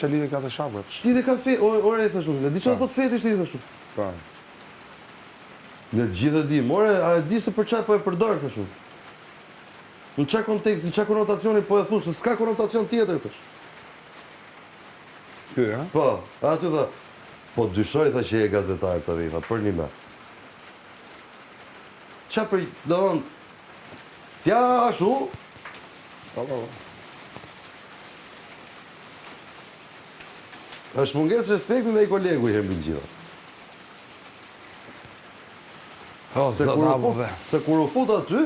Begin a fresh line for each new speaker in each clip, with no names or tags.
Që lidhe ka të shapët?
Që lidhe ka feti, ore e thashun, në di që do të feti shtë i thashun.
Pa.
Në gjithë e di, more, a e di se për çaj po e përdor thashun. Në çaj kontekst, në çaj konotacioni po e thu, se s'ka konotacion tjetër thash.
Ky, ha?
Po, aty tha, po dyshoj tha që je gazetar të dhe, tha, për një me. Qa për, do në, tja ashu,
Po.
është munges respektin dhe i kolegu i herë gjitha. Se kur u fut aty,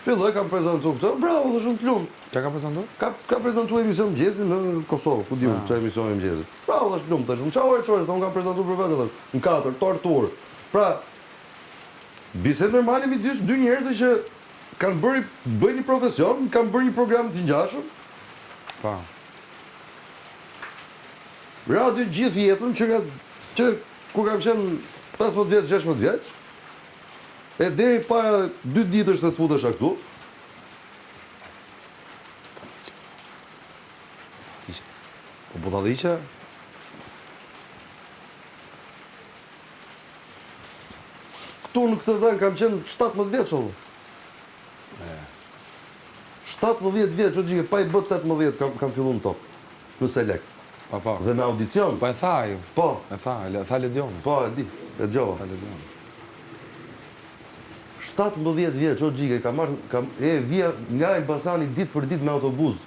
filloj kam prezentu këtë, bravo dhe shumë të lumë.
Qa ka prezentu?
Ka prezentu emision mëngjesin në Kosovë, ku diu që emision e mëngjesit. Bravo dhe shumë të lumë, të shumë qa ore qore, se unë kam prezentu për vetë, në 4, tortur. Pra, bisedë normale mi dy njerëzve që kanë bëjnë një profesion, kanë bërë një program të ngjashëm.
Pa.
Radio gjithë jetën që ku kam qenë 15 vjeç, 16 vjeç, e deri para 2 ditësh se të futesha këtu.
Po ta di që?
Këtu në këtë vend kam qenë 17 vjeç ovo. 17 vjeç, o gjike, pa i bët 18 kam fillu në top, në Selekt.
Pa.
Dhe me audicion.
Po e tha ju.
Po.
E tha Ledioni.
Po, e di, e gjova.
Tha Ledioni.
17 vjeç, o gjike, vija nga Elbasani ditë për ditë me autobus.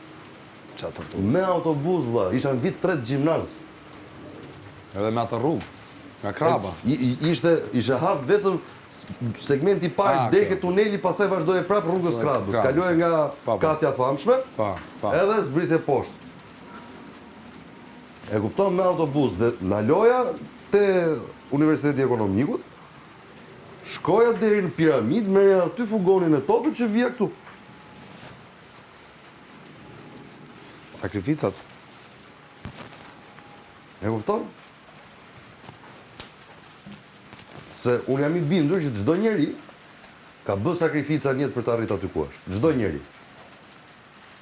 Qa tortur.
Me autobus, vlla, isha në vit 3 gjimnaz.
Edhe me atë rrugë. Nga kraba.
Ishe hap vetëm segmenti parë deri ke tuneli, pastaj vazhdoi prapë rrugës Krabës. Kaloi nga kafja famshme, edhe zbrisje poshtë. E kupton me autobus dhe ndaloja te Universiteti Ekonomikut, shkoja deri në Piramid, merja aty fugonin e topit që vija këtu.
Sakrificat.
E kupton? Se unë jam i bindur që çdo njeri ka bë sakrifica njëtë për të arrit aty ku është. Çdo njeri.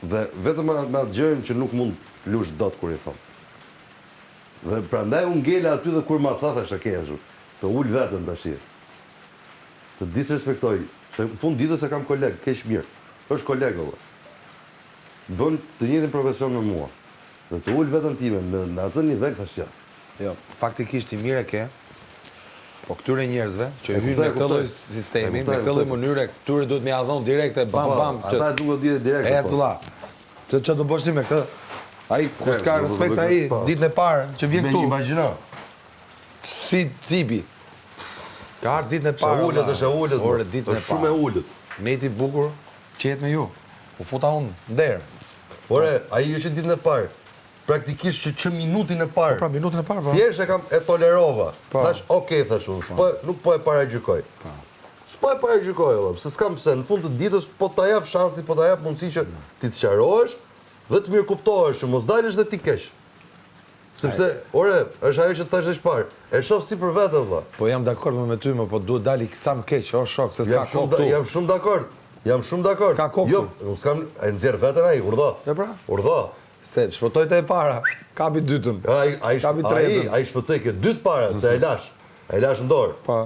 Dhe vetëm me atë gjën që nuk mund të lush dot kur i thon. Dhe prandaj unë ngela aty dhe kur ma tha thash ke ashtu, të ul veten tash. Të disrespektoj, se në fund ditës e kam koleg, keq mirë. Është koleg valla. Bën të njëjtin profesion me mua. Dhe të ul veten time në atë nivel thash ja.
Jo, faktikisht i mire ke, po këtyre njerëzve që hynë në këtë lloj sistemi, në këtë lloj mënyre, këtyre duhet me ia dhënë direkte bam.
Ata duhet të ditë direkte.
E cilla. Se çfarë do bësh ti me këtë? Ai kur ka respekt ai ditën e parë që vjen këtu.
Me imagjino.
Si cipi. Ka ardhur ditën e parë.
Është ulët.
Ore ditën e parë.
Shumë e ulët.
Neti bukur, qet me ju. U futa unë nder.
Ore, ai është ditën e parë. Praktikisht që minutin e parë.
Pra minutin e parë, po.
Thjesht e tolerova. Thash, okay, thash unë, nuk po e paragjykoj. S'po e paragjykoj, valla, se s'kam pse, në fund të ditës po ta jap shansi, po ta jap mundësi që ti të sqarohesh dhe të mirë kuptohesh që mos dalësh dhe ti keq. Sepse, ore, është ajo që thash është parë. E shoh si për vete, valla.
Po jam dakord me ty, po duhet dali sa më keq, o shok, se s'ka kohë këtu.
Jam shumë dakord.
S'ka kohë.
Jo, unë s'kam e nxjerr veten ai, urdhë.
E pra?
Urdhë.
Se shpëtoj të e para, kapi dytën. Kapi tretën.
Ai shpëtoj ke dytë para, se e lash. E lash në dorë.
Pa.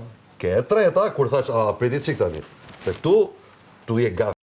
Ke e treta, kur thash, priti çik tani. Se këtu je gaf.